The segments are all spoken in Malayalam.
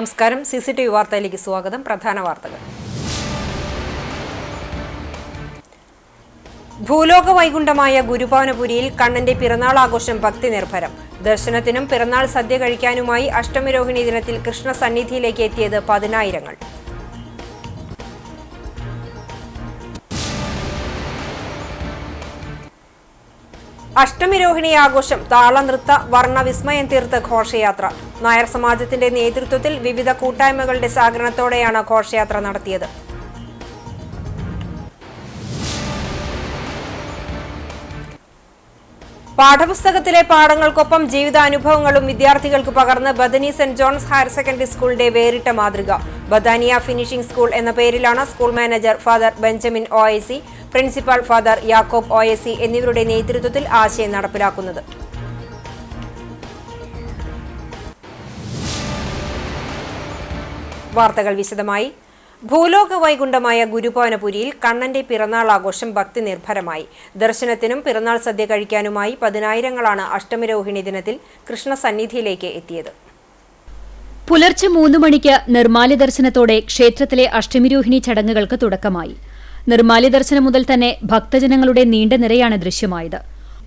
നമസ്കാരം. CCTV വാർത്തയിലേക്ക് സ്വാഗതം. പ്രധാന വാർത്തകൾ. ഭൂലോക വൈകുണ്ഠമായ ഗുരുഭവനപുരിയിൽ കണ്ണന്റെ പിറന്നാൾ ആഘോഷം ഭക്തി നിർഭരം. ദർശനത്തിനും പിറന്നാൾ സദ്യ കഴിക്കാനുമായി അഷ്ടമിരോഹിണി ദിനത്തിൽ കൃഷ്ണ സന്നിധിയിലേക്ക് എത്തിയത് പതിനായിരങ്ങൾ. അഷ്ടമിരോഹിണി ആഘോഷം താളനൃത്ത വർണ്ണ വിസ്മയം തീർത്ത ഘോഷയാത്ര. നായർ സമാജത്തിന്റെ നേതൃത്വത്തിൽ വിവിധ കൂട്ടായ്മകളുടെ സഹകരണത്തോടെയാണ് ഘോഷയാത്ര നടത്തിയത്. പാഠപുസ്തകത്തിലെ പാഠങ്ങൾക്കൊപ്പം ജീവിതാനുഭവങ്ങളും വിദ്യാർത്ഥികൾക്ക് പകർന്ന് Bethany saint John's higher secondary സ്കൂളിന്റെ വേറിട്ട മാതൃക. ബദാനിയ ഫിനിഷിംഗ് സ്കൂൾ എന്ന പേരിലാണ് school manager father Benjamin OIC, principal father യാക്കോബ് OIC എന്നിവരുടെ നേതൃത്വത്തിൽ ആശയം നടപ്പിലാക്കുന്നത്. വാർത്തകൾ വിശദമായി. ഭൂലോക വൈകുണ്ഠമായ ഗുരുഭവനപുരിയിൽ കണ്ണന്റെ പിറന്നാൾ ആഘോഷം ഭക്തി നിർഭരമായി. ദർശനത്തിനും പിറന്നാൾ സദ്യ കഴിക്കാനുമായി പതിനായിരങ്ങളാണ് അഷ്ടമിരോഹിണി ദിനത്തിൽ കൃഷ്ണ സന്നിധിയിലേക്ക് എത്തിയത്. പുലർച്ചെ 3 മണിക്ക് നിർമ്മാല്യ ദർശനത്തോടെ ക്ഷേത്രത്തിലെ അഷ്ടമിരോഹിണി ചടങ്ങുകൾക്ക് തുടക്കമായി. നിർമ്മാല്യ ദർശനം മുതൽ തന്നെ ഭക്തജനങ്ങളുടെ നീണ്ട നിരയാണ് ദൃശ്യമായത്.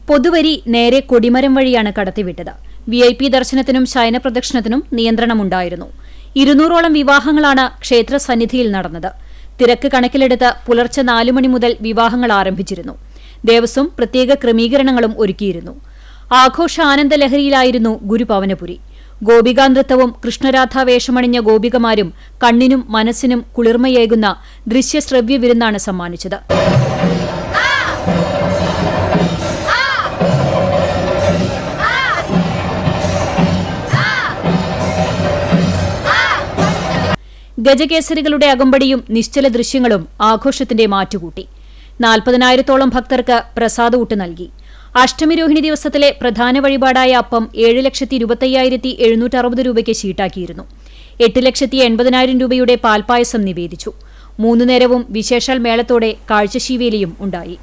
പൊതുവരി നേരെ കൊടിമരം വഴിയാണ് കടത്തിവിട്ടത്. VIP ദർശനത്തിനും ശയന പ്രദക്ഷിണത്തിനും നിയന്ത്രണമുണ്ടായിരുന്നു. 200ഓളം വിവാഹങ്ങളാണ് ക്ഷേത്ര സന്നിധിയിൽ നടന്നത്. തിരക്ക് കണക്കിലെടുത്ത് പുലർച്ചെ 4 മണി മുതൽ വിവാഹങ്ങൾ ആരംഭിച്ചിരുന്നു. ദേവസ്വം പ്രത്യേക ക്രമീകരണങ്ങളും ഒരുക്കിയിരുന്നു. ആഘോഷ ആനന്ദലഹരിയിലായിരുന്നു ഗുരുഭവനപുരി. ഗോപികാനൃത്തവും കൃഷ്ണരാധ വേഷമണിഞ്ഞ ഗോപികമാരും കണ്ണിനും മനസ്സിനും കുളിർമയേകുന്ന ദൃശ്യശ്രവ്യ വിരുന്നാണ് സമ്മാനിച്ചത്. ഗജകേസരികളുടെ അകമ്പടിയും നിശ്ചല ദൃശ്യങ്ങളും ആഘോഷത്തിന്റെ മാറ്റുകൂട്ടി. 40,000-ഓളം ഭക്തർക്ക് പ്രസാദഊട്ട് നൽകി. അഷ്ടമിരോഹിണി ദിവസത്തിലെ പ്രധാന വഴിപാടായ അപ്പം 7,25,760 രൂപയ്ക്ക് ഷീട്ടാക്കിയിരുന്നു. 8,80,000 രൂപയുടെ പാൽപ്പായസം നിവേദിച്ചു. 3 നേരവും വിശേഷാൽ മേളത്തോടെ കാഴ്ചശീവേലിയും ഉണ്ടായി.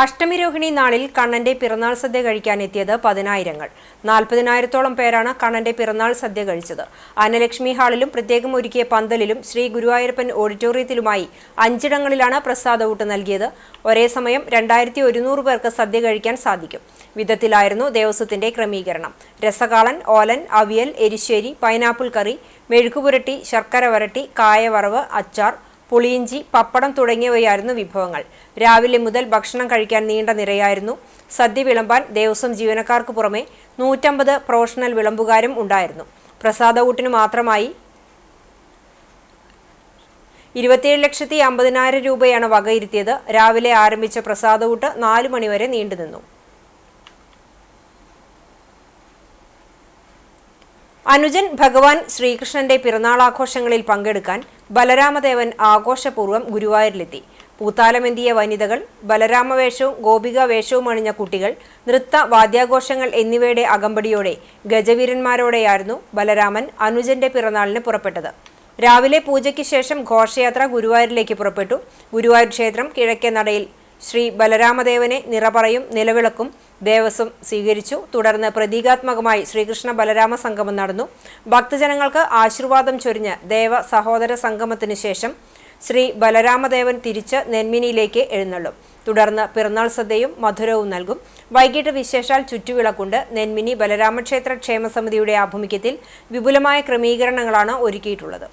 അഷ്ടമിരോഹിണി നാളിൽ കണ്ണന്റെ പിറന്നാൾ സദ്യ കഴിക്കാനെത്തിയത് പതിനായിരങ്ങൾ. 40,000-ഓളം പേരാണ് കണ്ണന്റെ പിറന്നാൾ സദ്യ കഴിച്ചത്. അന്നലക്ഷ്മി ഹാളിലും പ്രത്യേകം ഒരുക്കിയ പന്തലിലും ശ്രീ ഗുരുവായൂരപ്പൻ ഓഡിറ്റോറിയത്തിലുമായി 5 ഇടങ്ങളിലാണ് പ്രസാദഊട്ട് നൽകിയത്. ഒരേ സമയം 2,100 പേർക്ക് സദ്യ കഴിക്കാൻ സാധിക്കും വിധത്തിലായിരുന്നു ദേവസ്വത്തിന്റെ ക്രമീകരണം. രസകാളൻ, ഓലൻ, അവിയൽ, എരിശ്ശേരി, പൈനാപ്പിൾ കറി, മെഴുക്കുപുരട്ടി, ശർക്കര വരട്ടി, കായവറവ്, അച്ചാർ, പുളിയിഞ്ചി, പപ്പടം തുടങ്ങിയവയായിരുന്നു വിഭവങ്ങൾ. രാവിലെ മുതൽ ഭക്ഷണം കഴിക്കാൻ നീണ്ട നിരയായിരുന്നു. സദ്യ വിളമ്പാൻ ദേവസ്വം ജീവനക്കാർക്ക് പുറമെ 150 പ്രൊഫഷണൽ വിളമ്പുകാരും ഉണ്ടായിരുന്നു. പ്രസാദഊട്ടിന് മാത്രമായി 27,50,000 രൂപയാണ് വകയിരുത്തിയത്. രാവിലെ ആരംഭിച്ച പ്രസാദഊട്ട് 4 മണിവരെ നീണ്ടുനിന്നു. അനുജൻ ഭഗവാൻ ശ്രീകൃഷ്ണന്റെ പിറന്നാളാഘോഷങ്ങളിൽ പങ്കെടുക്കാൻ ബലരാമദേവൻ ആഘോഷപൂർവ്വം ഗുരുവായൂരിലെത്തി. പൂത്താലമെന്തിയ വനിതകൾ, ബലരാമവേഷവും ഗോപിക വേഷവും അണിഞ്ഞ കുട്ടികൾ, നൃത്ത വാദ്യാഘോഷങ്ങൾ എന്നിവയുടെ അകമ്പടിയോടെ ഗജവീരന്മാരോടെയായിരുന്നു ബലരാമൻ അനുജന്റെ പിറന്നാളിന് പുറപ്പെട്ടത്. രാവിലെ പൂജയ്ക്ക് ശേഷം ഘോഷയാത്ര ഗുരുവായൂരിലേക്ക് പുറപ്പെട്ടു. ഗുരുവായൂർ ക്ഷേത്രം കിഴക്കേ നടയിൽ ശ്രീ ബലരാമദേവനെ നിറപറയും നിലവിളക്കും ദേവസ്വം സ്വീകരിച്ചു. തുടർന്ന് പ്രതീകാത്മകമായി ശ്രീകൃഷ്ണ ബലരാമ സംഗമം നടന്നു. ഭക്തജനങ്ങൾക്ക് ആശീർവാദം ചൊരിഞ്ഞ് ദേവ സഹോദര സംഗമത്തിനു ശേഷം ശ്രീ ബലരാമദേവൻ തിരിച്ച് നെന്മിനിയിലേക്ക് എഴുന്നള്ളും. തുടർന്ന് പിറന്നാൾ സദ്യയും മധുരവും നൽകും. വൈകിട്ട് വിശേഷാൽ ചുറ്റുവിളക്കുണ്ട്. നെന്മിനി ബലരാമക്ഷേത്ര ക്ഷേമസമിതിയുടെ ആഭിമുഖ്യത്തിൽ വിപുലമായ ക്രമീകരണങ്ങളാണ് ഒരുക്കിയിട്ടുള്ളത്.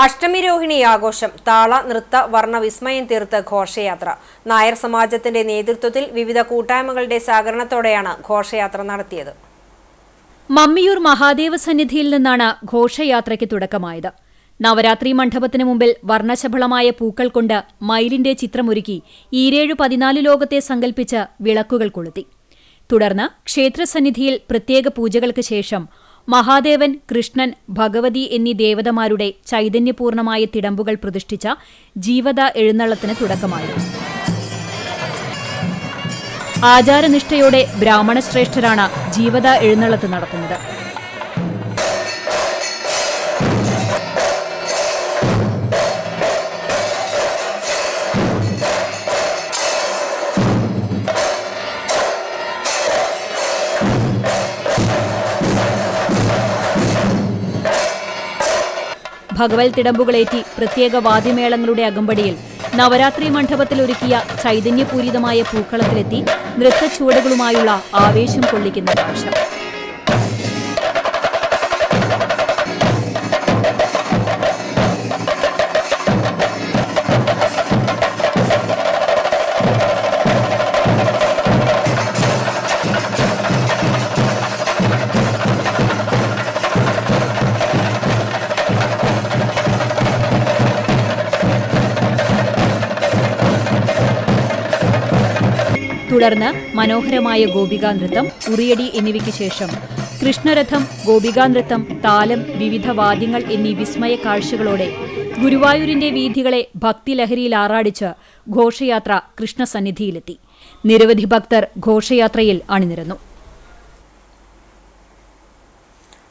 അഷ്ടമിരോഹിണി ആഘോഷം താള നൃത്ത വർണ്ണ വിസ്മയം തീർത്ത ഘോഷയാത്ര. നായർ സമാജത്തിന്റെ നേതൃത്വത്തിൽ വിവിധ കൂട്ടായ്മകളുടെ സഹകരണത്തോടെയാണ് ഘോഷയാത്ര നടത്തിയത്. മമ്മിയൂർ മഹാദേവ സന്നിധിയിൽ നിന്നാണ് ഘോഷയാത്രയ്ക്ക് തുടക്കമായത്. നവരാത്രി മണ്ഡപത്തിനു മുമ്പിൽ വർണ്ണശബളമായ പൂക്കൾ കൊണ്ട് മയിലിന്റെ ചിത്രമൊരുക്കി 14 ലോകത്തെ സങ്കൽപ്പിച്ച് വിളക്കുകൾ കൊളുത്തി. തുടർന്ന് ക്ഷേത്രസന്നിധിയിൽ പ്രത്യേക പൂജകൾക്ക് ശേഷം മഹാദേവൻ, കൃഷ്ണൻ, ഭഗവതി എന്നീ ദേവതമാരുടെ ചൈതന്യപൂർണമായ തിടമ്പുകൾ പ്രതിഷ്ഠിച്ച ജീവത എഴുന്നള്ളത്തിന് തുടക്കമായി. ആചാരനിഷ്ഠയോടെ ബ്രാഹ്മണശ്രേഷ്ഠരാണ് ജീവത എഴുന്നള്ളത്ത് നടത്തുന്നത്. ഭഗവത് തിടമ്പുകളേറ്റി പ്രത്യേക വാദ്യമേളങ്ങളുടെ അകമ്പടിയിൽ നവരാത്രി മണ്ഡപത്തിൽ ഒരുക്കിയ ചൈതന്യപൂരിതമായ പൂക്കളത്തിലെത്തി നൃത്തച്ചുവടുകളുമായുള്ള ആവേശം കൊള്ളിക്കുന്ന കാഴ്ച. തുടർന്ന് മനോഹരമായ ഗോപികാനൃത്തം, ഉറിയടി എന്നിവയ്ക്ക് ശേഷം കൃഷ്ണരഥം, ഗോപികാനൃത്തം, താലം, വിവിധ വാദ്യങ്ങൾ എന്നീ വിസ്മയ കാഴ്ചകളോടെ ഗുരുവായൂരിന്റെ വീഥികളെ ഭക്തിലഹരിയിൽ ആറാടിച്ച് ഘോഷയാത്ര കൃഷ്ണസന്നിധിയിലെത്തി. നിരവധി ഭക്തർ ഘോഷയാത്രയിൽ അണിനിരന്നു.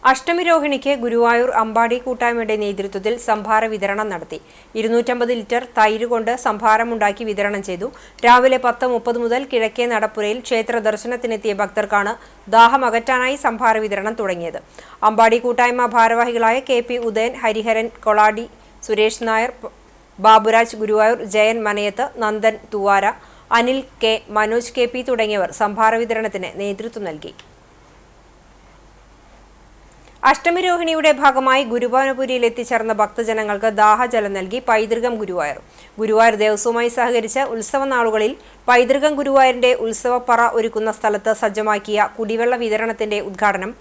അഷ്ടമിരോഹിണിക്ക് ഗുരുവായൂർ അമ്പാടി കൂട്ടായ്മയുടെ നേതൃത്വത്തിൽ സംഭാര വിതരണം നടത്തി. 250 ലിറ്റർ തൈര് കൊണ്ട് സംഭാരമുണ്ടാക്കി വിതരണം ചെയ്തു. രാവിലെ 10:30 മുതൽ കിഴക്കേ നടപ്പുരയിൽ ക്ഷേത്ര ദർശനത്തിനെത്തിയ ഭക്തർക്കാണ് ദാഹമകറ്റാനായി സംഭാര വിതരണം തുടങ്ങിയത്. അമ്പാടി കൂട്ടായ്മ ഭാരവാഹികളായ KP Udayan, Hariharan Koladi, Suresh Nair, Baburaj Guruvayur, Jayan Manayath, Nandan Thuvara, Anil K, Manoj KP തുടങ്ങിയവർ സംഭാര വിതരണത്തിന് നേതൃത്വം നൽകി. അഷ്ടമിരോഹിണിയുടെ ഭാഗമായി ഗുരുവായൂരിൽ എത്തിച്ചേർന്ന ഭക്തജനങ്ങൾക്ക് ദാഹജലം നൽകി പൈതൃകം ഗുരുവായൂർ. ഗുരുവായൂർ ദേവസ്വവുമായി സഹകരിച്ച് ഉത്സവ നാളുകളിൽ പൈതൃകം ഗുരുവായൂരിന്റെ ഉത്സവപ്പറ ഒരുക്കുന്ന സ്ഥലത്ത് സജ്ജമാക്കിയ കുടിവെള്ള വിതരണത്തിന്റെ ഉദ്ഘാടനം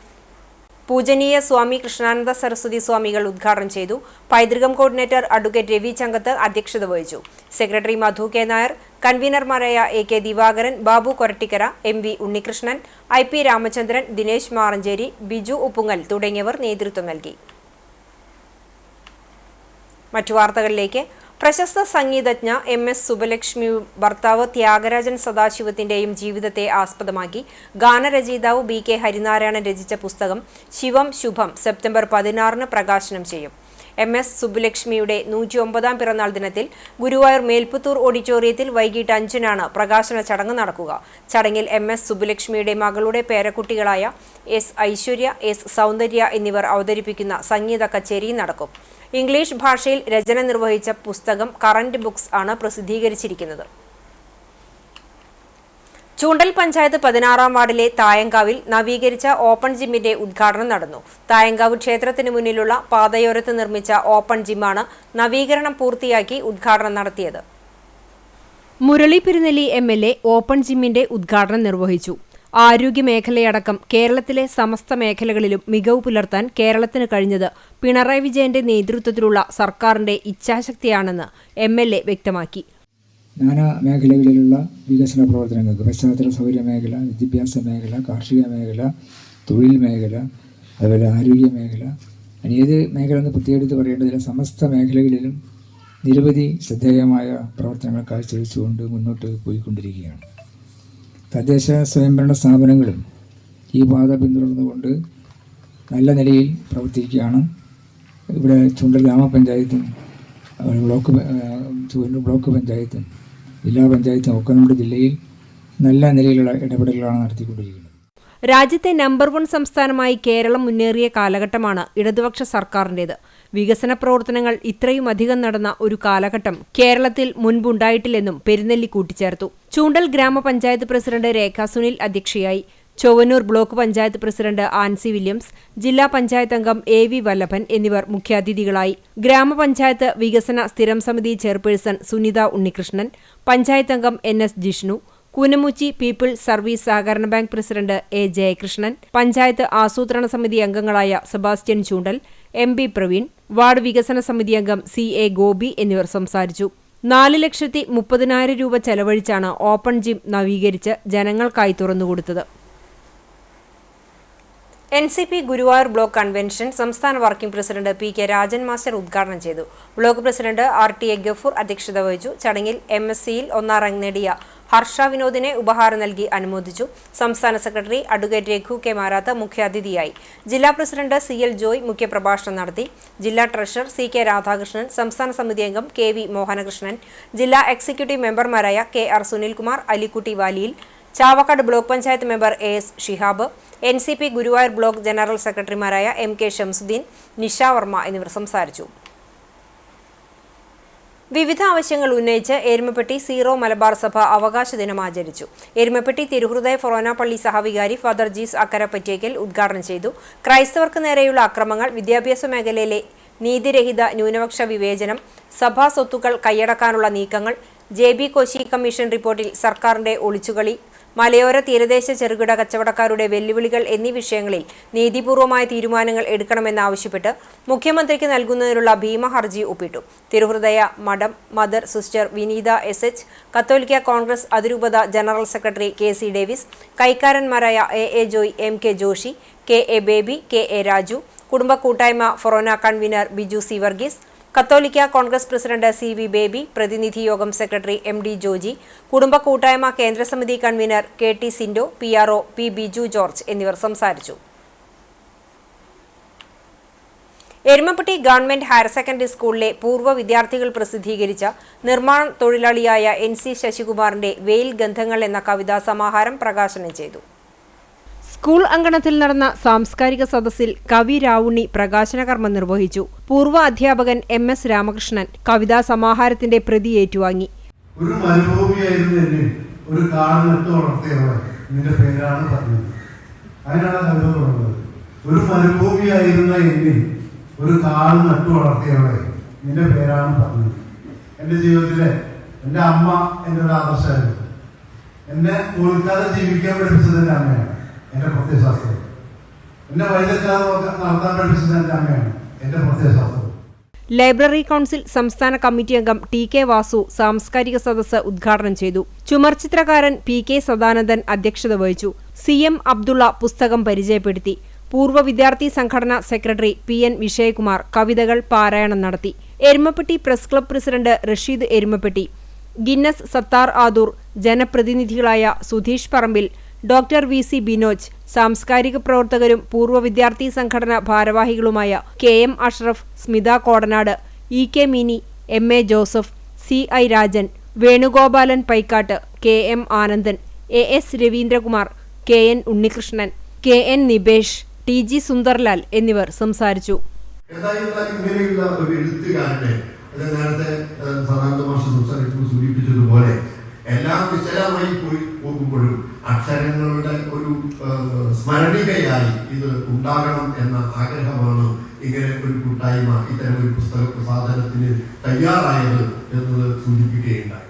പൂജനീയ സ്വാമി കൃഷ്ണാനന്ദ സരസ്വതി സ്വാമികൾ ഉദ്ഘാടനം ചെയ്തു. പൈതൃകം കോർഡിനേറ്റർ അഡ്വക്കേറ്റ് രവി ചങ്കത്ത് അധ്യക്ഷത വഹിച്ചു. സെക്രട്ടറി മധു കെ നായർ, കൺവീനർമാരായ AK Divakaran, Babu Korattikkara, MV Unnikrishnan, IP Ramachandran, Dinesh Maranchery, Biju Uppungal തുടങ്ങിയവർ നേതൃത്വം നൽകി. മറ്റു വാർത്തകളിലേക്ക്. പ്രശസ്ത സംഗീതജ്ഞ MS സുബലക്ഷ്മിയും ഭർത്താവ് ത്യാഗരാജൻ സദാശിവത്തിന്റെയും ജീവിതത്തെ ആസ്പദമാക്കി ഗാനരചയിതാവ് BK ഹരിനാരായണൻ രചിച്ച പുസ്തകം ശിവം ശുഭം സെപ്റ്റംബർ 16 പ്രകാശനം ചെയ്യും. MS സുബലക്ഷ്മിയുടെ 109ാം പിറന്നാൾ ദിനത്തിൽ ഗുരുവായൂർ മേൽപ്പുത്തൂർ ഓഡിറ്റോറിയത്തിൽ വൈകിട്ട് 5-നാണ് പ്രകാശന ചടങ്ങ് നടക്കുക. ചടങ്ങിൽ MS സുബലക്ഷ്മിയുടെ മകളുടെ പേരക്കുട്ടികളായ S ഐശ്വര്യ, S സൗന്ദര്യ എന്നിവർ അവതരിപ്പിക്കുന്ന സംഗീത കച്ചേരി നടക്കും. ഇംഗ്ലീഷ് ഭാഷയിൽ രചന നിർവഹിച്ച പുസ്തകം കറന്റ് ബുക്സ് ആണ് പ്രസിദ്ധീകരിച്ചിരിക്കുന്നത്. ചൂണ്ടൽ പഞ്ചായത്ത് 16-ാം വാർഡിലെ തായങ്കാവിൽ നവീകരിച്ച ഓപ്പൺ ജിമ്മിന്റെ ഉദ്ഘാടനം നടന്നു. തായങ്കാവ് ക്ഷേത്രത്തിന് മുന്നിലുള്ള പാതയോരത്ത് നിർമ്മിച്ച ഓപ്പൺ ജിമ്മാണ് നവീകരണം പൂർത്തിയാക്കി ഉദ്ഘാടനം നടത്തിയത്. മുരളി പെരുന്നെല്ലി MLA ഓപ്പൺ ജിമ്മിന്റെ ഉദ്ഘാടനം നിർവഹിച്ചു. ആരോഗ്യമേഖലയടക്കം കേരളത്തിലെ സമസ്ത മേഖലകളിലും മികവ് പുലർത്താൻ കേരളത്തിന് കഴിഞ്ഞത് പിണറായി വിജയന്റെ നേതൃത്വത്തിലുള്ള സർക്കാരിന്റെ ഇച്ഛാശക്തിയാണെന്ന് MLA വ്യക്തമാക്കി. നാനാ മേഖലകളിലുള്ള വികസന പ്രവർത്തനങ്ങൾക്ക് പശ്ചാത്തല സൗകര്യ മേഖല, വിദ്യാഭ്യാസ മേഖല, കാർഷിക മേഖല, തൊഴിൽ മേഖല, അതുപോലെ ആരോഗ്യ മേഖല, ഏത് മേഖല എന്ന് പ്രത്യേകിച്ച് പറയേണ്ടതില്ല, സമസ്ത മേഖലകളിലും നിരവധി ശ്രദ്ധേയമായ പ്രവർത്തനങ്ങൾ കാഴ്ചവെച്ചുകൊണ്ട് മുന്നോട്ട് പോയിക്കൊണ്ടിരിക്കുകയാണ്. തദ്ദേശ സ്വയംഭരണ സ്ഥാപനങ്ങളും ഈ പാത പിന്തുടർന്നുകൊണ്ട് നല്ല നിലയിൽ പ്രവർത്തിക്കുകയാണ്. ഇവിടെ ചുണ്ടൽ ഗ്രാമപഞ്ചായത്തും ബ്ലോക്ക് പഞ്ചായത്തും ജില്ലാ പഞ്ചായത്തും ഒക്കെ നമ്മുടെ ജില്ലയിൽ നല്ല നിലയിലുള്ള ഇടപെടലുകളാണ് നടത്തിക്കൊണ്ടിരിക്കുന്നത്. രാജ്യത്തെ നമ്പർ 1 സംസ്ഥാനമായി കേരളം മുന്നേറിയ കാലഘട്ടമാണ് ഇടതുപക്ഷ സർക്കാരിൻ്റേത്. വികസന പ്രവർത്തനങ്ങൾ ഇത്രയും അധികം നടന്ന ഒരു കാലഘട്ടം കേരളത്തിൽ മുൻപുണ്ടായിട്ടില്ലെന്നും പെരുന്നെല്ലി കൂട്ടിച്ചേർത്തു. ചൂണ്ടൽ ഗ്രാമപഞ്ചായത്ത് പ്രസിഡന്റ് രേഖ സുനിൽ അധ്യക്ഷയായി. Chowannur block panchayat president Ancy Williams, ജില്ലാ പഞ്ചായത്ത് അംഗം AV വല്ലഭൻ എന്നിവർ മുഖ്യാതിഥികളായി. ഗ്രാമപഞ്ചായത്ത് വികസന സ്ഥിരം സമിതി ചെയർപേഴ്സൺ സുനിത ഉണ്ണികൃഷ്ണൻ, പഞ്ചായത്ത് അംഗം NS Jishnu, Koonamuchi people's service സഹകരണ bank president A Jayakrishnan, panchayat ആസൂത്രണ സമിതി അംഗങ്ങളായ Sebastian Choondal, MB Praveen, ward വികസന സമിതി അംഗം CA ഗോപി എന്നിവർ സംസാരിച്ചു. 4,30,000 രൂപ ചെലവഴിച്ചാണ് ഓപ്പൺ ജിം നവീകരിച്ച് ജനങ്ങൾക്കായി തുറന്നുകൊടുത്തത്. NCP ഗുരുവായൂർ ബ്ലോക്ക് കൺവെൻഷൻ സംസ്ഥാന working president PK Rajan master ഉദ്ഘാടനം ചെയ്തു. ബ്ലോക്ക് പ്രസിഡന്റ് RTA ഗഫൂർ അധ്യക്ഷത വഹിച്ചു. ചടങ്ങിൽ MSCയിൽ 1ാം റാങ്ക് നേടിയ ഹർഷ വിനോദിനെ ഉപഹാരം നൽകി അനുമോദിച്ചു. സംസ്ഥാന secretary advocate Raghu K Marath മുഖ്യാതിഥിയായി. ജില്ലാ പ്രസിഡന്റ് CL ജോയ് മുഖ്യപ്രഭാഷണം നടത്തി. ജില്ലാ ട്രഷറർ CK രാധാകൃഷ്ണൻ, സംസ്ഥാന സമിതി അംഗം KV മോഹനകൃഷ്ണൻ, ജില്ലാ എക്സിക്യൂട്ടീവ് മെമ്പർമാരായ KR Sunilkumar, Alikutty Valiyil, Chavakkad block panchayat member AS Shihab, NCP Guruvayur block general സെക്രട്ടറിമാരായ MK ഷംസുദ്ദീൻ, നിഷ വർമ്മ എന്നിവർ സംസാരിച്ചു. വിവിധ ആവശ്യങ്ങൾ ഉന്നയിച്ച് എരുമപ്പെട്ടി സീറോ മലബാർ സഭ അവകാശ ദിനം ആചരിച്ചു. എരുമപ്പെട്ടി തിരുഹൃദയ ഫൊറോന പള്ളി സഹവികാരി ഫാദർ ജീസ് അക്കരപ്പറ്റേക്കൽ ഉദ്ഘാടനം ചെയ്തു. ക്രൈസ്തവർക്ക് നേരെയുള്ള അക്രമങ്ങൾ, വിദ്യാഭ്യാസ മേഖലയിലെ നീതിരഹിത ന്യൂനപക്ഷ വിവേചനം, സഭാ സ്വത്തുക്കൾ കൈയടക്കാനുള്ള നീക്കങ്ങൾ, JB കോശി കമ്മീഷൻ റിപ്പോർട്ടിൽ സർക്കാരിന്റെ ഒളിച്ചുകളി, മലയോര തീരദേശ ചെറുകിട കച്ചവടക്കാരുടെ വെല്ലുവിളികൾ എന്നീ വിഷയങ്ങളിൽ നീതിപൂർവമായ തീരുമാനങ്ങൾ എടുക്കണമെന്നാവശ്യപ്പെട്ട് മുഖ്യമന്ത്രിക്ക് നൽകുന്നതിനുള്ള ഭീമ ഹർജി ഒപ്പിട്ടു. തിരുഹൃദയ മഠം മദർ സിസ്റ്റർ വിനീത SH, കത്തോലിക്ക കോൺഗ്രസ് അതിരൂപത ജനറൽ സെക്രട്ടറി KC ഡേവിസ്, കൈക്കാരന്മാരായ AA Joy, MK Joshy, KA Baby, KA Raju, കുടുംബ കൂട്ടായ്മ ഫൊറോന കൺവീനർ ബിജു C വർഗീസ്, കത്തോലിക്ക കോൺഗ്രസ് പ്രസിഡന്റ് CV ബേബി, പ്രതിനിധി യോഗം സെക്രട്ടറി MD ജോജി, കുടുംബ കൂട്ടായ്മ കേന്ദ്ര സമിതി convener KT Sindo, PRO P Biju George എന്നിവർ സംസാരിച്ചു. എരുമപ്പെട്ടി ഗവൺമെന്റ് ഹയർ സെക്കൻഡറി സ്കൂളിലെ പൂർവ്വ വിദ്യാർത്ഥികൾ പ്രസിദ്ധീകരിച്ച നിർമ്മാണ തൊഴിലാളിയായ NC ശശികുമാറിന്റെ വെയിൽ ഗന്ധങ്ങൾ എന്ന കവിതാ സമാഹാരം പ്രകാശനം ചെയ്തു. സ്കൂൾ അങ്കണത്തിൽ നടന്ന സാംസ്കാരിക സദസ്സിൽ കവി രാവുണ്ണി പ്രകാശന കർമ്മം നിർവഹിച്ചു. പൂർവ്വ അധ്യാപകൻ MS രാമകൃഷ്ണൻ കവിതാ സമാഹാരത്തിന്റെ പ്രതി ഏറ്റുവാങ്ങി. ഒരു മരുഭൂമിയായിരുന്നു എന്നെ ഒരു കാടിനത്ത് വളർത്തിയവളെ നിന്റെ പേരാണ് പറഞ്ഞത്. അതിനാണ് കവിത തുടങ്ങുന്നത്. ഒരു മരുഭൂമിയായിരുന്ന എന്നിൽ ഒരു കാട് നട്ടു വളർത്തിയവളെ നിന്റെ പേരാണ് പറഞ്ഞത്. എൻ്റെ ജീവിതത്തിലെ എൻ്റെ അമ്മ എൻ്റെ ഒരു ആദർശമായിരുന്നു. എന്നെ തോൽക്കാതെ ജീവിക്കാൻ പഠിപ്പിച്ചത് എൻ്റെ അമ്മയാണ്, എൻ്റെ പ്രത്യയശാസ്ത്രം. എന്നെ വൈദ്യക്കാതെ നടത്താൻ പഠിപ്പിച്ചത് എൻ്റെ അമ്മയാണ്, എൻ്റെ പ്രത്യയശാസ്ത്രം. ലൈബ്രറി കൗൺസിൽ സംസ്ഥാന കമ്മിറ്റി അംഗം TK വാസു സാംസ്കാരിക സദസ്സ് ഉദ്ഘാടനം ചെയ്തു. ചുമർചിത്രകാരൻ PK സദാനന്ദൻ അധ്യക്ഷത വഹിച്ചു. CM അബ്ദുള്ള പുസ്തകം പരിചയപ്പെടുത്തി. പൂർവ്വ വിദ്യാർത്ഥി സംഘടനാ സെക്രട്ടറി PN വിജയകുമാർ കവിതകൾ പാരായണം നടത്തി. Erumapetty press club president Rasheed Erumapetty, Guinness Sathar Adoor, ജനപ്രതിനിധികളായ സുധീഷ് പറമ്പിൽ, ഡോക്ടർ VC ബിനോജ്, സാംസ്കാരിക പ്രവർത്തകരും പൂർവ്വ വിദ്യാർത്ഥി സംഘടനാ ഭാരവാഹികളുമായ KM Ashraf, Smitha Kodanad, EK Mini, MA Joseph, CI Rajan, Venugopalan Paikkatt, KM Anandan, AS Raveendrakumar, KN Unnikrishnan, KN Nibesh, TG Sunderlal എന്നിവർ സംസാരിച്ചു. ഇങ്ങനെയുള്ള ഒരു എഴുത്തുകാരനെ നേരത്തെ സദാനന്ദ മാഷ് സൂചിപ്പിച്ചതുപോലെ എല്ലാം വിശദമായി പോയി പോകുമ്പോഴും അക്ഷരങ്ങളുടെ ഒരു സ്മരണികയായി ഇത് ഉണ്ടാകണം എന്ന ആഗ്രഹമാണ് ഇങ്ങനെ ഒരു കൂട്ടായ്മ ഇത്തരം ഒരു പുസ്തക പ്രസാധനത്തിന് തയ്യാറായത് എന്നത് സൂചിപ്പിക്കുകയുണ്ടായി.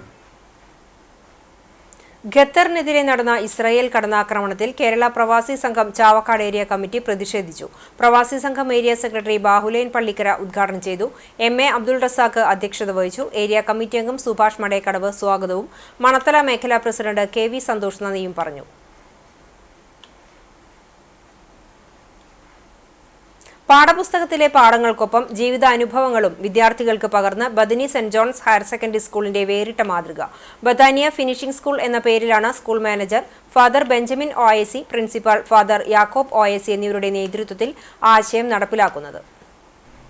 ഖത്തറിനെതിരെ നടന്ന ഇസ്രായേൽ കടന്നാക്രമണത്തിൽ കേരള പ്രവാസി സംഘം ചാവക്കാട് ഏരിയ കമ്മിറ്റി പ്രതിഷേധിച്ചു. പ്രവാസി സംഘം ഏരിയ സെക്രട്ടറി ബാഹുലൈൻ പള്ളിക്കര ഉദ്ഘാടനം ചെയ്തു. MA അബ്ദുൾ റസാഖ് അധ്യക്ഷത വഹിച്ചു. ഏരിയ കമ്മിറ്റി അംഗം സുഭാഷ് മടേക്കടവ് സ്വാഗതവും മണത്തല മേഖലാ പ്രസിഡന്റ് KV സന്തോഷ് നന്ദിയും പറഞ്ഞു. പാഠപുസ്തകത്തിലെ പാഠങ്ങൾക്കൊപ്പം ജീവിതാനുഭവങ്ങളും വിദ്യാർത്ഥികൾക്ക് പകർന്ന് Bethany saint John's higher secondary സ്കൂളിന്റെ വേറിട്ട മാതൃക. ബഥാനിയ ഫിനിഷിംഗ് സ്കൂൾ എന്ന പേരിലാണ് school manager father Benjamin OIC, principal father യാക്കോബ് OIC എന്നിവരുടെ നേതൃത്വത്തിൽ ആശയം നടപ്പിലാക്കുന്നത്.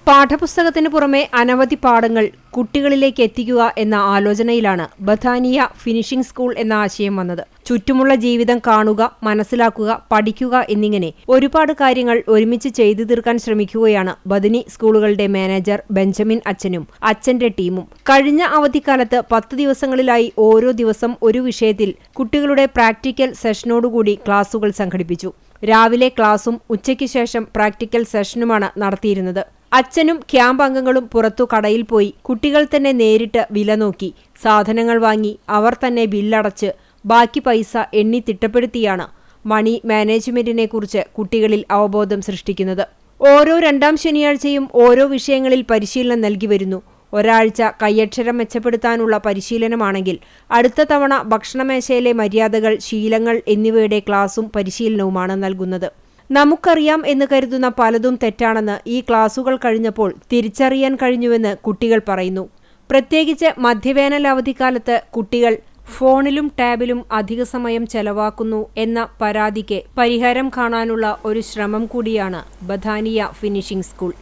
പാഠപുസ്തകത്തിന് പുറമെ അനവധി പാഠങ്ങൾ കുട്ടികളിലേക്ക് എത്തിക്കുക എന്ന ആലോചനയിലാണ് ബഥാനിയ ഫിനിഷിംഗ് സ്കൂൾ എന്ന ആശയം വന്നത്. ചുറ്റുമുള്ള ജീവിതം കാണുക, മനസ്സിലാക്കുക, പഠിക്കുക എന്നിങ്ങനെ ഒരുപാട് കാര്യങ്ങൾ ഒരുമിച്ച് ചെയ്തു തീർക്കാൻ ശ്രമിക്കുകയാണ് ബദനി സ്കൂളുകളുടെ മാനേജർ ബെഞ്ചമിൻ അച്ഛനും അച്ഛന്റെ ടീമും. കഴിഞ്ഞ അവധിക്കാലത്ത് 10 ദിവസങ്ങളിലായി ഓരോ ദിവസം ഒരു വിഷയത്തിൽ കുട്ടികളുടെ പ്രാക്ടിക്കൽ സെഷനോടുകൂടി ക്ലാസുകൾ സംഘടിപ്പിച്ചു. രാവിലെ ക്ലാസും ഉച്ചയ്ക്ക് ശേഷം പ്രാക്ടിക്കൽ സെഷനുമാണ് നടത്തിയിരുന്നത്. അച്ഛനും ക്യാമ്പ് അംഗങ്ങളും പുറത്തു കടയിൽ പോയി കുട്ടികൾ തന്നെ നേരിട്ട് വില നോക്കി സാധനങ്ങൾ വാങ്ങി അവർ തന്നെ ബില്ലടച്ച് ബാക്കി പൈസ എണ്ണി തിട്ടപ്പെടുത്തിയാണ് മണി മാനേജ്മെന്റിനെ കുറിച്ച് കുട്ടികളിൽ അവബോധം സൃഷ്ടിക്കുന്നത്. ഓരോ 2ാം ശനിയാഴ്ചയും ഓരോ വിഷയങ്ങളിൽ പരിശീലനം നൽകി വരുന്നു. ഒരാഴ്ച കയ്യക്ഷരം മെച്ചപ്പെടുത്താനുള്ള പരിശീലനമാണെങ്കിൽ അടുത്ത തവണ ഭക്ഷണമേശയിലെ മര്യാദകൾ, ശീലങ്ങൾ എന്നിവയുടെ ക്ലാസും പരിശീലനവുമാണ് നൽകുന്നത്. നമുക്കറിയാം എന്ന് കരുതുന്ന പലതും തെറ്റാണെന്ന് ഈ ക്ലാസുകൾ കഴിഞ്ഞപ്പോൾ തിരിച്ചറിയാൻ കഴിഞ്ഞുവെന്ന് കുട്ടികൾ പറയുന്നു. പ്രത്യേകിച്ച് മധ്യവേനൽ അവധിക്കാലത്ത് കുട്ടികൾ ഫോണിലും ടാബിലും അധിക സമയം ചെലവാക്കുന്നു എന്ന പരാതിക്ക് പരിഹാരം കാണാനുള്ള ഒരു ശ്രമം കൂടിയാണ് Bethania finishing school.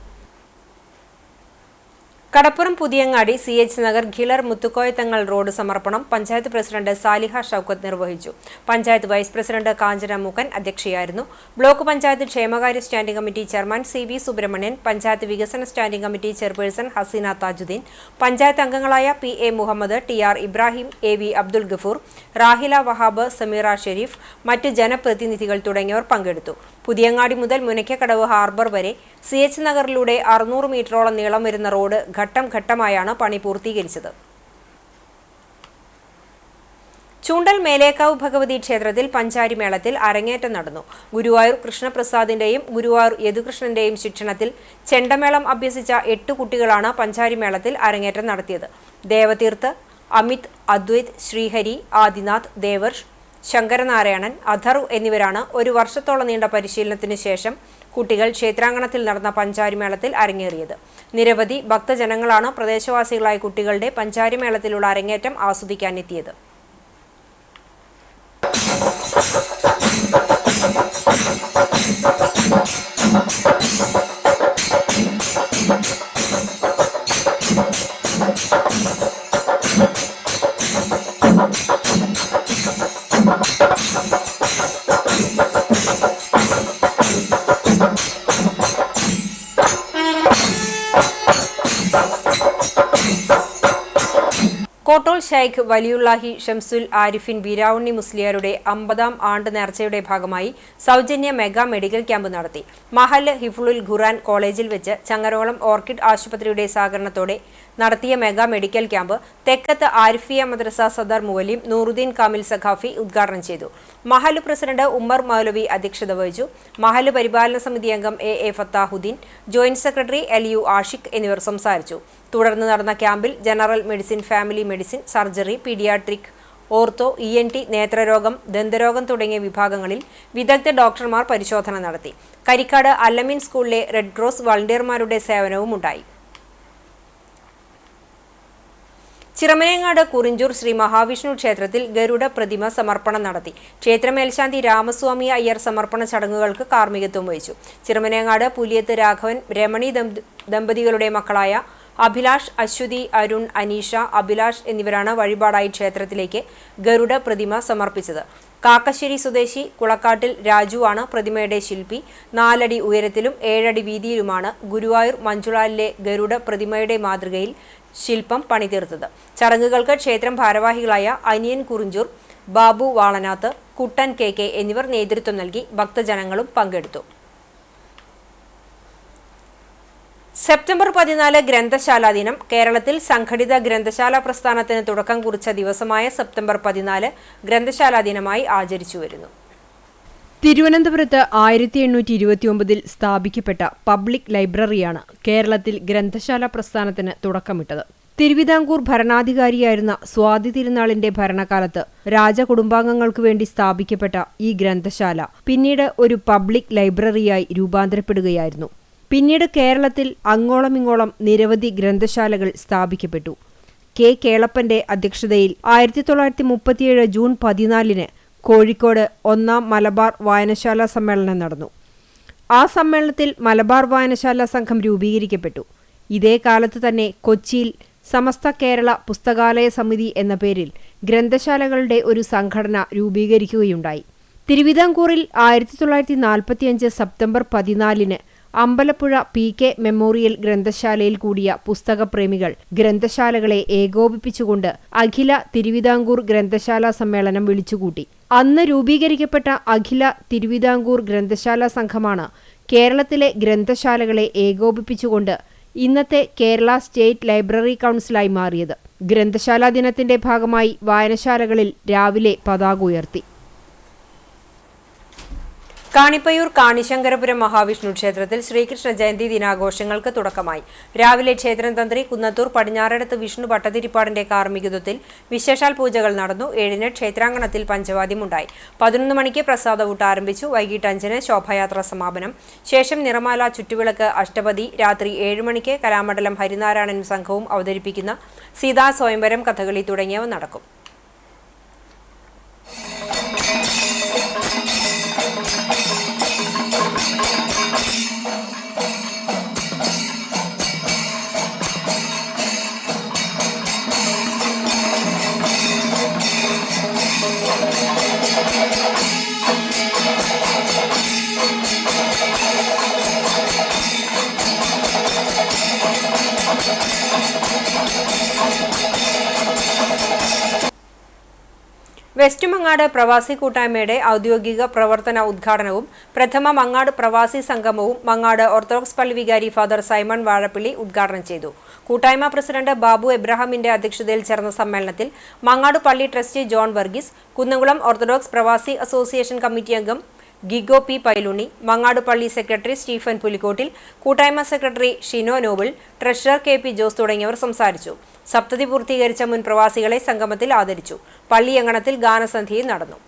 Kadappuram Puthiyangadi CH Nagar ഖിലർ മുത്തുക്കോയത്തങ്ങൾ റോഡ് സമർപ്പണം പഞ്ചായത്ത് പ്രസിഡന്റ് സാലിഹ ഷൌക്കത്ത് നിർവഹിച്ചു. പഞ്ചായത്ത് വൈസ് പ്രസിഡന്റ് കാഞ്ചന മൂക്കൻ അധ്യക്ഷയായിരുന്നു. ബ്ലോക്ക് പഞ്ചായത്ത് ക്ഷേമകാര്യ standing committee chairman CB Subrahmanyan, panchayat വികസന standing committee chairperson Haseena Thajudheen, panchayat അംഗങ്ങളായ PA Muhammad, TR Ibrahim, AV Abdul Gafoor, Rahila Wahab, Sameera Sharif, മറ്റ് ജനപ്രതിനിധികൾ തുടങ്ങിയവർ പങ്കെടുത്തു. പുതിയങ്ങാടി മുതൽ മുനയ്ക്കക്കടവ് ഹാർബർ വരെ CH നഗറിലൂടെ 600 മീറ്ററോളം നീളം വരുന്ന റോഡ് ഘട്ടം ഘട്ടമായാണ് പണി പൂർത്തീകരിച്ചത്. ചൂണ്ടൽ മേലേക്കാവ് ഭഗവതി ക്ഷേത്രത്തിൽ പഞ്ചാരി മേളത്തിൽ അരങ്ങേറ്റം നടന്നു. ഗുരുവായൂർ കൃഷ്ണപ്രസാദിന്റെയും ഗുരുവായൂർ യദുകൃഷ്ണന്റെയും ശിക്ഷണത്തിൽ ചെണ്ടമേളം അഭ്യസിച്ച 8 കുട്ടികളാണ് പഞ്ചാരി മേളത്തിൽ അരങ്ങേറ്റം നടത്തിയത്. ദേവതീർത്ത്, അമിത്, അദ്വൈത്, ശ്രീഹരി, ആദിനാഥ്, ദേവർഷ്, ശങ്കരനാരായണൻ, അധർവ് എന്നിവരാണ് ഒരു വർഷത്തോളം നീണ്ട പരിശീലനത്തിന് ശേഷം കുട്ടികൾ ക്ഷേത്രാങ്കണത്തിൽ നടന്ന പഞ്ചാരിമേളത്തിൽ അരങ്ങേറിയത്. നിരവധി ഭക്തജനങ്ങളാണ് പ്രദേശവാസികളായ കുട്ടികളുടെ പഞ്ചാരിമേളത്തിലുള്ള അരങ്ങേറ്റം ആസ്വദിക്കാനെത്തിയത്. കോട്ടോൾ ഷൈഖ് വലിയുള്ളാഹി ഷംസുൽ ആരിഫിൻ ബീരാവുണ്ണി മുസ്ലിയാരുടെ 50ാം ആണ്ട് നേർച്ചയുടെ ഭാഗമായി സൗജന്യ മെഗാ മെഡിക്കൽ ക്യാമ്പ് നടത്തി. മഹൽ ഹിഫ്ലുൽ ഖുർആൻ കോളേജിൽ വെച്ച് ചങ്ങരോളം ഓർക്കിഡ് ആശുപത്രിയുടെ സഹകരണത്തോടെ നടത്തിയ മെഗാ മെഡിക്കൽ ക്യാമ്പ് തെക്കത്ത് ആരിഫിയ മദ്രസ സദർ മുവല്ലിം നൂറുദ്ദീൻ കാമിൽ സഖാഫി ഉദ്ഘാടനം ചെയ്തു. മഹൽ പ്രസിഡന്റ് ഉമ്മർ മൗലവി അധ്യക്ഷത വഹിച്ചു. മഹൽ പരിപാലന സമിതി അംഗം AA Fathahudheen, joint secretary LU Ashiq എന്നിവർ സംസാരിച്ചു. തുടർന്ന് നടന്ന ക്യാമ്പിൽ general medicine, family medicine, surgery, paediatric, ortho, ENT, നേത്രരോഗം, ദന്തരോഗം തുടങ്ങിയ വിഭാഗങ്ങളിൽ വിദഗ്ധ ഡോക്ടർമാർ പരിശോധന നടത്തി. കരിക്കാട് അല്ലമീൻ സ്കൂളിലെ റെഡ് ക്രോസ് വളണ്ടിയർമാരുടെ സേവനവും ഉണ്ടായി. ചിറമനേങ്ങാട് കുറിഞ്ചൂർ ശ്രീ മഹാവിഷ്ണു ക്ഷേത്രത്തിൽ ഗരുഡ പ്രതിമ സമർപ്പണം നടത്തി. ക്ഷേത്ര മേൽശാന്തി രാമസ്വാമി അയ്യർ സമർപ്പണ ചടങ്ങുകൾക്ക് കാർമ്മികത്വം വഹിച്ചു. ചിറമനേങ്ങാട് പുലിയത്ത് രാഘവൻ, രമണി ദമ്പതികളുടെ മക്കളായ അഭിലാഷ്, അശ്വതി, അരുൺ, അനീഷ, അഭിലാഷ് എന്നിവരാണ് വഴിപാടായി ക്ഷേത്രത്തിലേക്ക് ഗരുഡ പ്രതിമ സമർപ്പിച്ചത്. കാക്കശ്ശേരി സ്വദേശി കുളക്കാട്ടിൽ രാജുവാണ് പ്രതിമയുടെ ശില്പി. 4 അടി ഉയരത്തിലും 7 അടി വീതിയിലുമാണ് ഗുരുവായൂർ മഞ്ജുളാലിലെ ഗരുഡ പ്രതിമയുടെ മാതൃകയിൽ ശില്പം പണിതീർത്തത്. ചടങ്ങുകൾക്ക് ക്ഷേത്രം ഭാരവാഹികളായ അനിയൻ കുറിഞ്ചൂർ, ബാബു വാളനാത്ത്, കുട്ടൻ KK എന്നിവർ നേതൃത്വം നൽകി. ഭക്തജനങ്ങളും പങ്കെടുത്തു. സെപ്റ്റംബർ 14 ഗ്രന്ഥശാലാ ദിനം. കേരളത്തിൽ സംഘടിത ഗ്രന്ഥശാല പ്രസ്ഥാനത്തിന് തുടക്കം കുറിച്ച ദിവസമായ സെപ്റ്റംബർ 14 ഗ്രന്ഥശാലാ ദിനമായി ആചരിച്ചു വരുന്നു. തിരുവനന്തപുരത്ത് 1829 സ്ഥാപിക്കപ്പെട്ട പബ്ലിക് ലൈബ്രറിയാണ് കേരളത്തിൽ ഗ്രന്ഥശാല പ്രസ്ഥാനത്തിന് തുടക്കമിട്ടത്. തിരുവിതാംകൂർ ഭരണാധികാരിയായിരുന്ന സ്വാതി തിരുനാളിന്റെ ഭരണകാലത്ത് രാജകുടുംബാംഗങ്ങൾക്ക് വേണ്ടി സ്ഥാപിക്കപ്പെട്ട ഈ ഗ്രന്ഥശാല പിന്നീട് ഒരു പബ്ലിക് ലൈബ്രറിയായി രൂപാന്തരപ്പെടുകയായിരുന്നു. പിന്നീട് കേരളത്തിൽ അങ്ങോളമിങ്ങോളം നിരവധി ഗ്രന്ഥശാലകൾ സ്ഥാപിക്കപ്പെട്ടു. K. കേളപ്പന്റെ അധ്യക്ഷതയിൽ 1937 ജൂൺ 14 കോഴിക്കോട് 1-ാം മലബാർ വായനശാല സമ്മേളനം നടന്നു. ആ സമ്മേളനത്തിൽ മലബാർ വായനശാല സംഘം രൂപീകരിക്കപ്പെട്ടു. ഇതേ കാലത്ത് തന്നെ കൊച്ചിയിൽ സമസ്ത കേരള പുസ്തകാലയ സമിതി എന്ന പേരിൽ ഗ്രന്ഥശാലകളുടെ ഒരു സംഘടന രൂപീകരിക്കുകയുണ്ടായി. തിരുവിതാംകൂറിൽ 1945 സെപ്റ്റംബർ 14 അമ്പലപ്പുഴ PK മെമ്മോറിയൽ ഗ്രന്ഥശാലയിൽ കൂടിയ പുസ്തകപ്രേമികൾ ഗ്രന്ഥശാലകളെ ഏകോപിപ്പിച്ചുകൊണ്ട് അഖില തിരുവിതാംകൂർ ഗ്രന്ഥശാല സമ്മേളനം വിളിച്ചുകൂട്ടി. അന്ന് രൂപീകരിക്കപ്പെട്ട അഖില തിരുവിതാംകൂർ ഗ്രന്ഥശാല സംഘമാണ് കേരളത്തിലെ ഗ്രന്ഥശാലകളെ ഏകോപിപ്പിച്ചുകൊണ്ട് ഇന്നത്തെ കേരള സ്റ്റേറ്റ് ലൈബ്രറി കൗൺസിലായി മാറിയത്. ഗ്രന്ഥശാലാ ദിനത്തിന്റെ ഭാഗമായി വായനശാലകളിൽ രാവിലെ പതാക ഉയർത്തി. കാണിപ്പയ്യൂർ കാണിശങ്കരപുരം മഹാവിഷ്ണു ക്ഷേത്രത്തിൽ ശ്രീകൃഷ്ണ ജയന്തി ദിനാഘോഷങ്ങൾക്ക് തുടക്കമായി. രാവിലെ ക്ഷേത്രം തന്ത്രി കുന്നത്തൂർ പടിഞ്ഞാറടത്ത് വിഷ്ണു ഭട്ടതിരിപ്പാടിന്റെ കാർമ്മികത്വത്തിൽ വിശേഷാൽ പൂജകൾ നടന്നു. 7-ന് ക്ഷേത്രാങ്കണത്തിൽ പഞ്ചവാദ്യമുണ്ടായി. 11 മണിക്ക് പ്രസാദവൂട്ട് ആരംഭിച്ചു. വൈകിട്ട് 5-ന് ശോഭയാത്ര സമാപനം. ശേഷം നിറമാല, ചുറ്റുവിളക്ക്, അഷ്ടപതി. രാത്രി 7 മണിക്ക് കലാമണ്ഡലം ഹരിനാരായണൻ സംഘവും അവതരിപ്പിക്കുന്ന സീതാ സ്വയംവരം, കഥകളി തുടങ്ങിയവ നടക്കും. വെസ്റ്റ് മങ്ങാട് പ്രവാസി കൂട്ടായ്മയുടെ ഔദ്യോഗിക പ്രവർത്തന ഉദ്ഘാടനവും പ്രഥമ മങ്ങാട് പ്രവാസി സംഗമവും മങ്ങാട് ഓർത്തഡോക്സ് പള്ളി വികാരി ഫാദർ സൈമൺ വാഴപ്പിള്ളി ഉദ്ഘാടനം ചെയ്തു. കൂട്ടായ്മ പ്രസിഡന്റ് ബാബു എബ്രഹാമിന്റെ അധ്യക്ഷതയിൽ ചേർന്ന സമ്മേളനത്തിൽ മങ്ങാട് പള്ളി trustee John Varghese, Kunnamkulam orthodox പ്രവാസി അസോസിയേഷൻ കമ്മിറ്റി അംഗം ഗിഗോ പി പൈലുണ്ണി, മങ്ങാട് പള്ളി സെക്രട്ടറി സ്റ്റീഫൻ പുലിക്കോട്ടിൽ, കൂട്ടായ്മ secretary Shino Noble, treasurer K P Jose തുടങ്ങിയവർ സംസാരിച്ചു. സപ്തതി പൂർത്തീകരിച്ച മുൻ പ്രവാസികളെ സംഗമത്തിൽ ആദരിച്ചു. പള്ളി അങ്കണത്തിൽ ഗാനസന്ധ്യയും നടന്നു.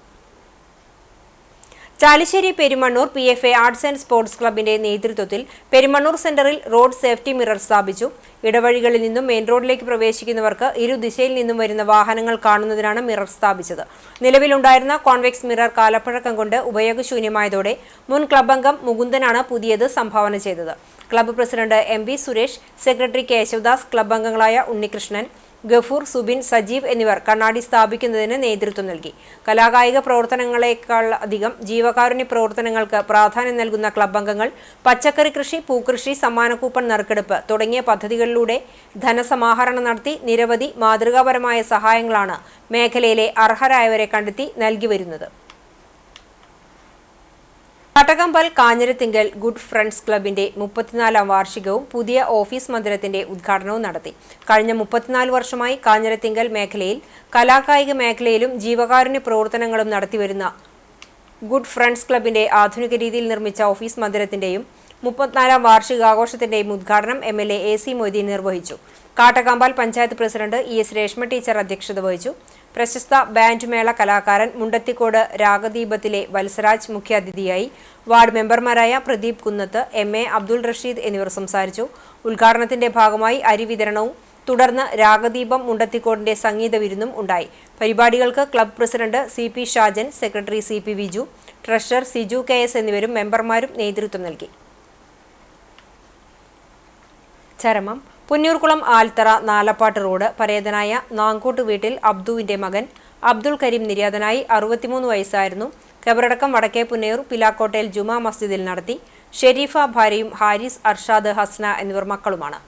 Chalissery Perumannur PFA arts and sports ക്ലബിന്റെ നേതൃത്വത്തിൽ പെരുമണ്ണൂർ സെന്ററിൽ റോഡ് സേഫ്റ്റി മിറർ സ്ഥാപിച്ചു. ഇടവഴികളിൽ നിന്നും മെയിൻ റോഡിലേക്ക് പ്രവേശിക്കുന്നവർക്ക് ഇരുദിശയിൽ നിന്നും വരുന്ന വാഹനങ്ങൾ കാണുന്നതിനാണ് മിറർ സ്ഥാപിച്ചത്. നിലവിലുണ്ടായിരുന്ന കോൺവെക്സ് മിറർ കാലപ്പഴക്കം കൊണ്ട് ഉപയോഗശൂന്യമായതോടെ മുൻ ക്ലബ് അംഗം മുകുന്ദനാണ് പുതിയത് സംഭാവന ചെയ്തത്. Club president MB Suresh, secretary Kesavadas, club അംഗങ്ങളായ ഉണ്ണികൃഷ്ണൻ, ഗഫൂർ, സുബിൻ, സജീവ് എന്നിവർ കണ്ണാടി സ്ഥാപിക്കുന്നതിന് നേതൃത്വം നൽകി. കലാകായിക പ്രവർത്തനങ്ങളെക്കാൾ അധികം ജീവകാരുണ്യ പ്രവർത്തനങ്ങൾക്ക് പ്രാധാന്യം നൽകുന്ന ക്ലബ് അംഗങ്ങൾ പച്ചക്കറി കൃഷി, പൂക്കൃഷി, സമ്മാന കൂപ്പൺ നറുക്കെടുപ്പ് തുടങ്ങിയ പദ്ധതികളിലൂടെ ധനസമാഹരണം നടത്തി നിരവധി മാതൃകാപരമായ സഹായങ്ങളാണ് മേഖലയിലെ അർഹരായവരെ കണ്ടെത്തി നൽകി വരുന്നത്. കാട്ടകമ്പൽ കാഞ്ഞിരത്തിങ്കൽ ഗുഡ് ഫ്രണ്ട്സ് ക്ലബിന്റെ 34ാം വാർഷികവും പുതിയ ഓഫീസ് മന്ദിരത്തിന്റെ ഉദ്ഘാടനവും നടത്തി. കഴിഞ്ഞ 34 വർഷമായി കാഞ്ഞിരത്തിങ്കൽ മേഖലയിൽ കലാകായിക മേഖലയിലും ജീവകാരുണ്യ പ്രവർത്തനങ്ങളും നടത്തിവരുന്ന ഗുഡ് ഫ്രണ്ട്സ് ക്ലബിന്റെ ആധുനിക രീതിയിൽ നിർമ്മിച്ച ഓഫീസ് മന്ദിരത്തിന്റെയും 34ാം വാർഷികാഘോഷത്തിന്റെയും ഉദ്ഘാടനം MLA AC മൊയ്തീൻ നിർവഹിച്ചു. Kattakampal panchayat president ES Reshma teacher അധ്യക്ഷത വഹിച്ചു. പ്രശസ്ത ബാൻഡ് മേള കലാകാരൻ മുണ്ടത്തിക്കോട് രാഗദീപത്തിലെ വത്സരാജ് മുഖ്യാതിഥിയായി. വാർഡ് മെമ്പർമാരായ പ്രദീപ് കുന്നത്ത്, MA അബ്ദുൾ റഷീദ് എന്നിവർ സംസാരിച്ചു. ഉദ്ഘാടനത്തിന്റെ ഭാഗമായി അരി വിതരണവും തുടർന്ന് രാഗദീപം മുണ്ടത്തിക്കോടിന്റെ സംഗീത വിരുന്നും ഉണ്ടായി. പരിപാടികൾക്ക് club president CP Shajan, secretary CP Viju, treasurer Siju KS എന്നിവരും മെമ്പർമാരും നേതൃത്വം നൽകി. ചരമം പുന്നൂർകുളം ആൽത്തറ നാലപ്പാട്ട് റോഡ് പരേതനായ നാങ്കോട്ട് വീട്ടിൽ അബ്ദുവിന്റെ മകൻ അബ്ദുൾ കരീം നിര്യാതനായി. 63 വയസ്സായിരുന്നു. ഖബറടക്കം വടക്കേ പുന്നയൂർ പിലാക്കോട്ടയിൽ ജുമാ മസ്ജിദിൽ നടത്തി. ഷെരീഫ ഭാര്യയും ഹാരിസ്, അർഷാദ്, ഹസ്ന എന്നിവർ മക്കളുമാണ്.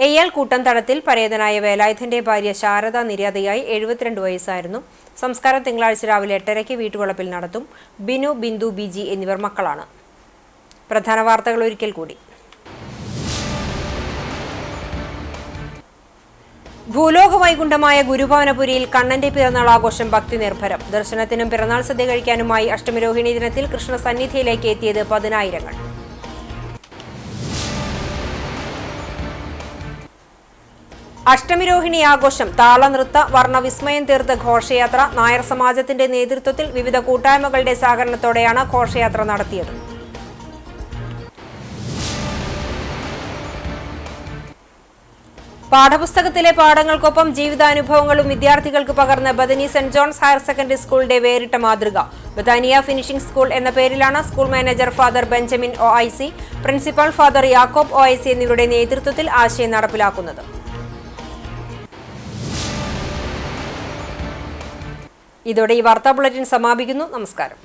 എയ്യാൽ കൂട്ടംതടത്തിൽ പരേതനായ വേലായുധന്റെ ഭാര്യ ശാരദ നിര്യാതയായി. 72 വയസ്സായിരുന്നു. സംസ്കാരം തിങ്കളാഴ്ച രാവിലെ 8:30 വീട്ടുവളപ്പിൽ നടത്തും. ബിനു, ബിന്ദു, BG എന്നിവർ മക്കളാണ്. പ്രധാന വാർത്തകൾ ഒരിക്കൽ കൂടി. ഭൂലോക വൈകുണ്ഠമായ ഗുരുഭവനപുരിയിൽ കണ്ണന്റെ പിറന്നാൾ ആഘോഷം ഭക്തി നിർഭരം. ദർശനത്തിനും പിറന്നാൾ സദ്യ കഴിക്കാനുമായി അഷ്ടമിരോഹിണി ദിനത്തിൽ കൃഷ്ണ സന്നിധിയിലേക്ക് എത്തിയത് 10,000. അഷ്ടമിരോഹിണി ആഘോഷം താളനൃത്ത വർണ്ണവിസ്മയം തീർത്ത ഘോഷയാത്ര നായർ സമാജത്തിന്റെ നേതൃത്വത്തിൽ വിവിധ കൂട്ടായ്മകളുടെ സഹകരണത്തോടെയാണ് ഘോഷയാത്ര നടത്തിയത്. പാഠപുസ്തകത്തിലെ പാഠങ്ങൾക്കൊപ്പം ജീവിതാനുഭവങ്ങളും വിദ്യാർത്ഥികൾക്ക് പകർന്ന് Bethany saint John's higher secondary സ്കൂളിന്റെ വേറിട്ട മാതൃക. ബദാനിയ ഫിനിഷിംഗ് സ്കൂൾ എന്ന പേരിലാണ് school manager father Benjamin OIC, principal father യാക്കോബ് OIC എന്നിവരുടെ നേതൃത്വത്തിൽ ആശയം നടപ്പിലാക്കുന്നത്. ഇതോടെ ഈ വാർത്താ ബുള്ളറ്റിൻ സമാപിക്കുന്നു. നമസ്കാരം.